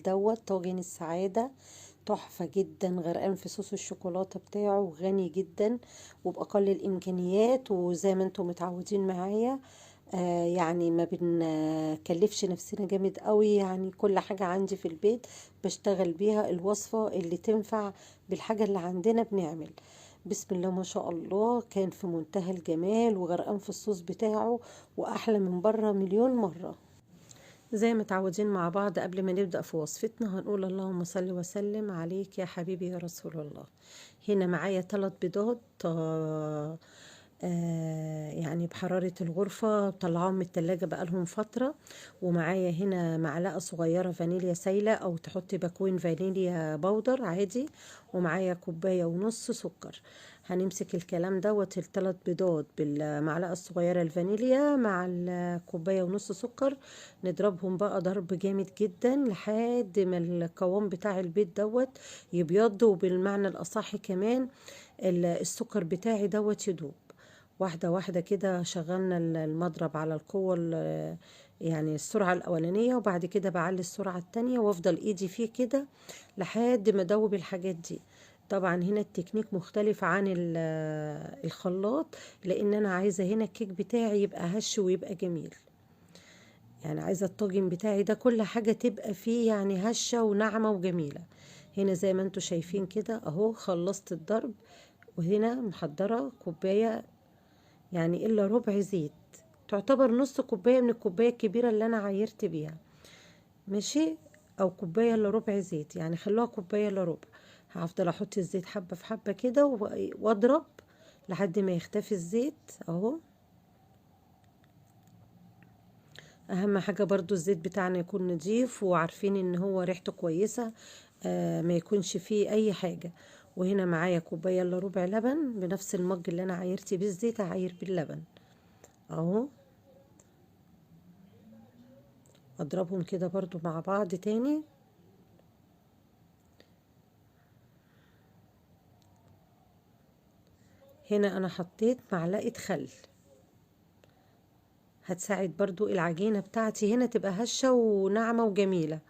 دوت طاجن السعادة. تحفة جدا، غرقان في صوص الشوكولاتة بتاعه، غني جدا وبأقل الإمكانيات، وزي ما انتم متعودين معايا. يعني ما بنكلفش نفسنا جامد قوي، يعني كل حاجة عندي في البيت بشتغل بيها الوصفة اللي تنفع بالحاجة اللي عندنا بنعمل. بسم الله ما شاء الله، كان في منتهى الجمال وغرقان في الصوص بتاعه، وأحلى من بره مليون مرة. زي ما متعودين مع بعض، قبل ما نبدأ في وصفتنا هنقول اللهم صل وسلم عليك يا حبيبي يا رسول الله. هنا معايا 3 بيضات، يعني بحرارة الغرفة، طلعهم من التلاجة بقالهم فترة. ومعايا هنا معلقة صغيرة فانيليا سايلة، او تحطي باكوين فانيليا بودر عادي. ومعايا كوباية ونص سكر. هنمسك الكلام دوت، ال3 بيضات بالمعلقة الصغيرة الفانيليا مع الكوباية ونص سكر، نضربهم بقى ضرب جامد جدا لحد ما القوام بتاع البيض دوت يبيض، وبالمعنى الأصح كمان السكر بتاعي دوت يدوب. واحدة واحدة كده شغلنا المضرب على القوة يعني السرعة الأولانية، وبعد كده بعلي السرعة التانية وافضل ايدي فيه كده لحد ما ادوب الحاجات دي. طبعا هنا التكنيك مختلف عن الخلاط، لان انا عايزة هنا الكيك بتاعي يبقى هش ويبقى جميل. يعني عايزة الطاجن بتاعي ده كل حاجة تبقى فيه يعني هشة وناعمة وجميلة. هنا زي ما انتوا شايفين كده اهو خلصت الضرب، وهنا محضرة كوباية يعني الا ربع زيت، تعتبر نص كوباية من الكوباية الكبيرة اللي انا عايرت بيها، ماشي، او كوباية الا ربع زيت، يعني خلوها كوباية الا ربع. هفضل احط الزيت حبة في حبة كده واضرب لحد ما يختفي الزيت اهو. اهم حاجة برضو الزيت بتاعنا يكون نضيف، وعارفين ان هو ريحته كويسة، ما يكونش فيه اي حاجة. وهنا معايا كوباية الا ربع لبن بنفس المج اللي انا عايرت بيه الزيت، هعاير باللبن اهو. اضربهم كده برضو مع بعض تاني. هنا انا حطيت معلقة خل، هتساعد برضو العجينة بتاعتي هنا تبقى هشة وناعمة وجميلة.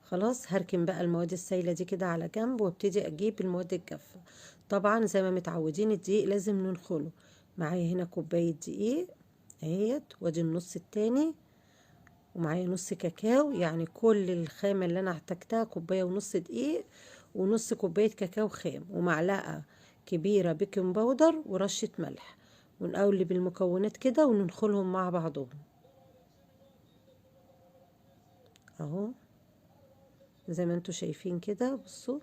خلاص هركن بقى المواد السائلة دي كده على جنب، وابتدي اجيب المواد الجافة. طبعا زي ما متعودين الدقيق لازم ننخله. معايا هنا كوباية دقيق اهيت، وادي النص التاني، ومعايا نص كاكاو، يعني كل الخامة اللي انا احتاجتها كوباية ونص دقيق ونص كوباية كاكاو خام، ومعلقة كبيرة بيكنج باودر ورشة ملح، ونقلب المكونات كده وننخلهم مع بعضهم اهو. زي ما انتوا شايفين كده بصوا،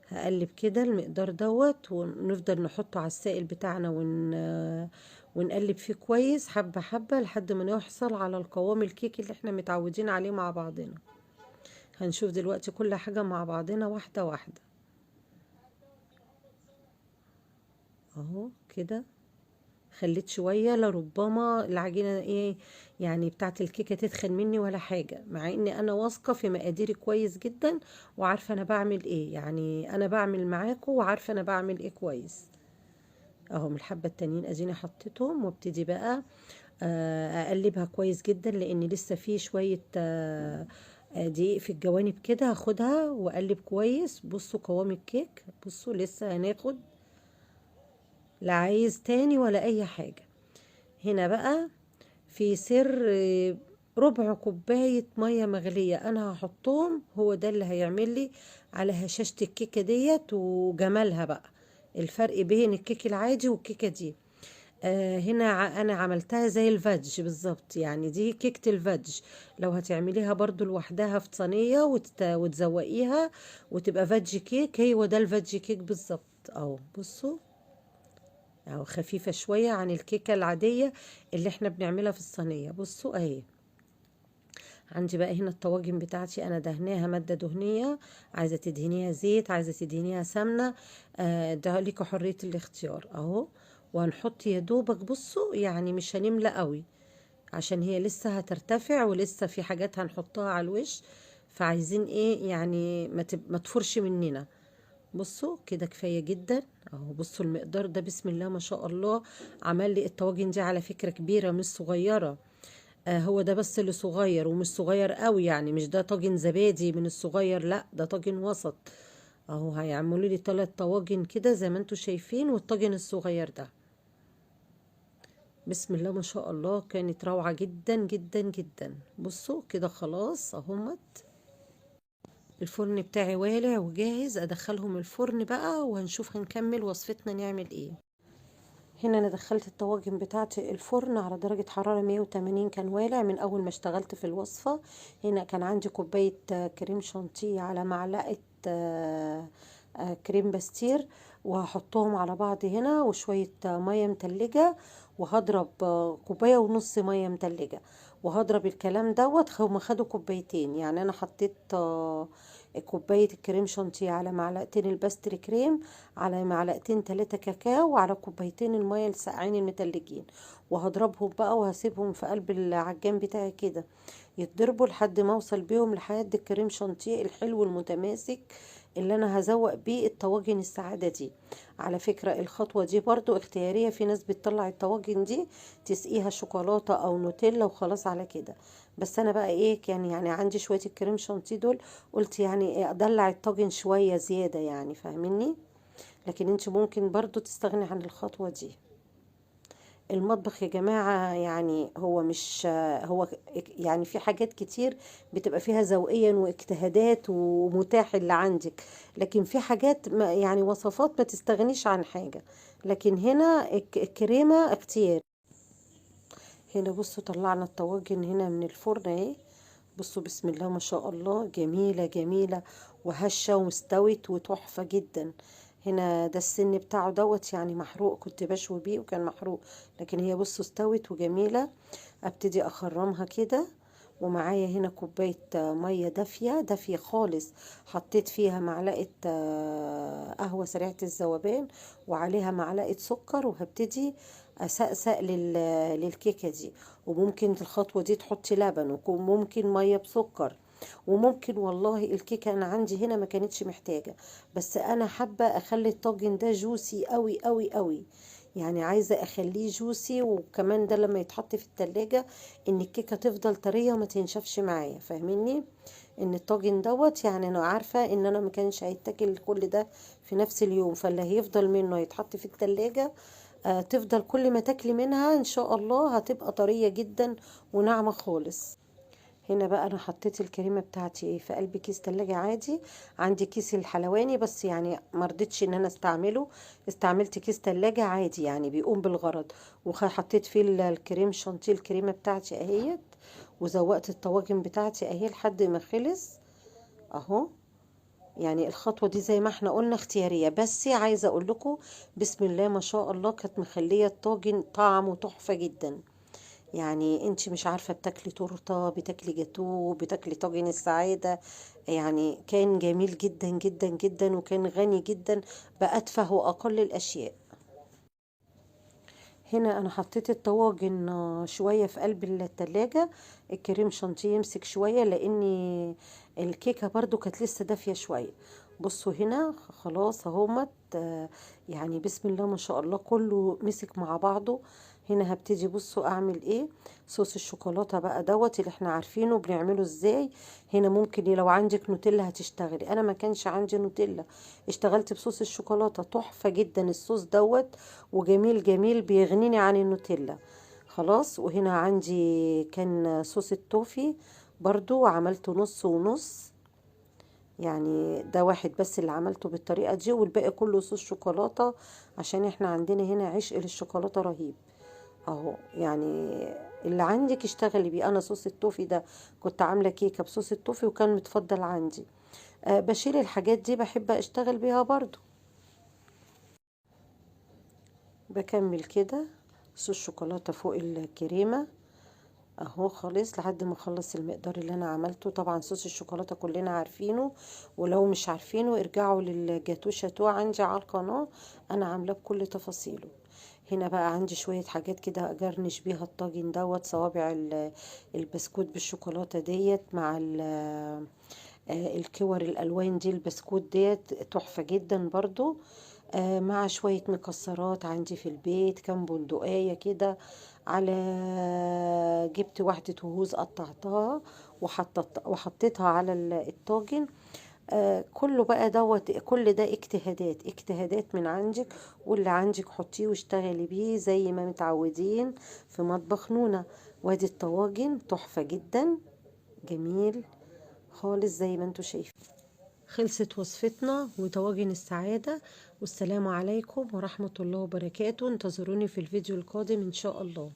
هقلب كده المقدار دوت، ونفضل نحطه على السائل بتاعنا ونقلب فيه كويس حبة حبة لحد ما نحصل على القوام الكيك اللي احنا متعودين عليه مع بعضنا. هنشوف دلوقتي كل حاجة مع بعضنا واحدة واحدة اهو كده. خليت شوية لربما العجينة ايه يعني بتاعت الكيكة تتخن مني ولا حاجة، مع اني انا واثقة في مقاديري كويس جدا، وعارفة انا بعمل ايه، يعني انا بعمل معاكم وعارفة انا بعمل ايه كويس اهو. من الحبة التانيين اديني حطيتهم، وابتدي بقى اقلبها كويس جدا، لان لسه في شوية دقيق في الجوانب كده، هاخدها واقلب كويس. بصوا قوام الكيك، بصوا لسه هناخد، لا عايز تاني ولا اي حاجة. هنا بقى في سر، ربع كوباية مية مغلية انا هحطهم، هو ده اللي هيعمل لي على هشاشة الكيكة ديت وجمالها بقى، الفرق بين الكيك العادي والكيكة دي. هنا انا عملتها زي الفادج بالظبط، يعني دي كيكة الفادج. لو هتعمليها برضو لوحدها في صينية وتزوقيها وتبقى فادج كيك، هو ده الفادج كيك بالظبط اهو. بصوا اهو خفيفة شوية عن الكيكة العادية اللي احنا بنعملها في الصينية. بصوا اهي. عندي بقى هنا الطواجن بتاعتي انا دهناها مادة دهنية، عايزة تدهنيها زيت، عايزة تدهنيها سمنة، ده ليكوا حرية الاختيار اهو. وهنحط يا دوبك، بصوا يعني مش هنملى قوي عشان هي لسه هترتفع ولسه في حاجات هنحطها على الوش، فعايزين ايه يعني ما تفرش مننا. بصوا كده كفاية جدا اهو. بصوا المقدار ده بسم الله ما شاء الله، عمل لي الطواجن دي على فكرة كبيرة مش صغيرة، هو ده بس اللي صغير، ومش صغير قوي يعني، مش ده طاجن زبادي من الصغير، لا ده طاجن وسط. اهو هيعملوا لي 3 طواجن كده زي ما انتوا شايفين، والطاجن الصغير ده. بسم الله ما شاء الله، كانت روعة جدا جدا جدا. بصوا كده خلاص اهمت. الفرن بتاعي والع وجاهز، ادخلهم الفرن بقى وهنشوف هنكمل وصفتنا نعمل ايه. هنا انا دخلت الطواجن بتاعتي الفرن على درجة حرارة 180، كان والع من اول ما اشتغلت في الوصفة. هنا كان عندي كوباية كريم شانتيه على معلقة كريم باستير، وهحطهم على بعض هنا، وشوية مية متلجة، وهضرب كوباية ونص مية متلجة، وهضرب الكلام دوت. هما خدوا كوبايتين، يعني انا حطيت كوباية الكريم شانتيه على معلقتين الباستري كريم، على معلقتين 3 كاكاو، وعلى كوبايتين المية الساقعين المتلجين، وهضربهم بقى وهسيبهم في قلب العجان بتاعي كده يتضربوا لحد ما اوصل بيهم لحد الكريم شانتيه الحلو المتماسك اللي انا هزوق بيه الطواجن السعادة دي. على فكرة الخطوة دي برضو اختيارية، في ناس بتطلع الطواجن دي تسقيها شوكولاتة او نوتيلا وخلاص على كده. بس انا بقى ايه، كان يعني عندي شوية الكريم شانتيه دول، قلت يعني إيه ادلع الطاجن شوية زيادة يعني، فاهميني؟ لكن انت ممكن برضو تستغني عن الخطوة دي. المطبخ يا جماعة يعني هو مش هو يعني في حاجات كتير بتبقى فيها ذوقيا واجتهادات ومتاح اللي عندك، لكن في حاجات ما يعني وصفات ما تستغنيش عن حاجة. لكن هنا الكريمة اختيار. هنا بصوا طلعنا الطواجن هنا من الفرن اهي. بصوا بسم الله ما شاء الله، جميلة جميلة وهشة ومستوت وتحفة جدا. هنا ده السن بتاعه دوت يعني محروق، كنت بشوي بيه وكان محروق، لكن هي بصوا استوت وجميلة. ابتدي اخرمها كده، ومعايا هنا كوباية مية دافية دافية خالص، حطيت فيها معلقة قهوة سريعة الذوبان، وعليها معلقة سكر، وهبتدي اسقسق للكيكة دي. وممكن في الخطوة دي تحطي لبن، وممكن مية بسكر، وممكن والله الكيكة انا عندي هنا ما كانتش محتاجة، بس انا حابة اخلي الطاجن ده جوسي قوي قوي قوي، يعني عايزة اخليه جوسي، وكمان ده لما يتحط في التلاجة ان الكيكة تفضل طرية وما تنشفش معايا، فاهميني؟ ان الطاجن دوت يعني انا عارفة ان انا ما كانش هيتاكل كل ده في نفس اليوم، فاللي هيفضل منه يتحط في التلاجة. تفضل كل ما تاكلي منها ان شاء الله هتبقى طرية جدا وناعمة خالص. هنا بقى انا حطيت الكريمه بتاعتي في قلب كيس تلاجة عادي، عندي كيس الحلواني بس يعني مرضتش ان انا استعمله، استعملت كيس تلاجة عادي يعني بيقوم بالغرض. وحطيت فيه الكريم شانتيه الكريمه بتاعتي اهيت، وزوقت الطواجن بتاعتي اهي لحد ما خلص اهو. يعني الخطوه دي زي ما احنا قلنا اختياريه، بس عايزه اقول لكم بسم الله ما شاء الله كانت مخليه الطاجن طعمه تحفه جدا. يعني انت مش عارفة بتاكلي تورتة، بتاكلي جاتوه، بتاكلي طاجن السعادة. يعني كان جميل جدا جدا جدا، وكان غني جدا بأتفه وأقل الأشياء. هنا أنا حطيت الطواجن شوية في قلب التلاجة، الكريم شانتيه يمسك شوية، لأن الكيكة برضو كانت لسه دافية شوية. بصوا هنا خلاص اهومت، يعني بسم الله ما شاء الله كله مسك مع بعضه. هنا هبتدي بصوا اعمل ايه، صوص الشوكولاته بقى دوت اللي احنا عارفينه بنعمله ازاي. هنا ممكن لو عندك نوتيلا هتشتغلي، انا ما كانش عندي نوتيلا، اشتغلت بصوص الشوكولاته تحفه جدا الصوص دوت، وجميل جميل بيغنيني عن النوتيلا. خلاص، وهنا عندي كان صوص التوفي برضو عملته نص ونص، يعني ده واحد بس اللي عملته بالطريقة دي، والباقي كله صوص شوكولاتة، عشان احنا عندنا هنا عشق للشوكولاتة رهيب اهو. يعني اللي عندك اشتغلي بيه. انا صوص التوفي ده كنت عاملة كيكة بصوص التوفي وكان متفضل عندي. بشيل الحاجات دي بحب اشتغل بيها برضو. بكمل كده صوص شوكولاتة فوق الكريمة اهو خالص لحد ما اخلص المقدار اللي انا عملته. طبعا صوص الشوكولاته كلنا عارفينه، ولو مش عارفينه ارجعوا للجاتو شاتو عندي على القناه، انا عاملاه بكل تفاصيله. هنا بقى عندي شويه حاجات كده اجرنش بيها الطاجن دوت، صوابع البسكوت بالشوكولاته ديت مع الكور الالوان دي، البسكوت ديت تحفه جدا برضو. مع شوية مكسرات عندي في البيت، كام بندقية كده، على جبت واحدة وهوز قطعتها وحطيتها على الطاجن. كله بقى دوت، كل ده اجتهادات اجتهادات من عندك، واللي عندك حطيه واشتغلي بيه زي ما متعودين في مطبخ نونا. وادي الطواجن تحفة جدا، جميل خالص زي ما انتوا شايفين. خلصت وصفتنا وطواجن السعادة، والسلام عليكم ورحمة الله وبركاته. انتظروني في الفيديو القادم ان شاء الله.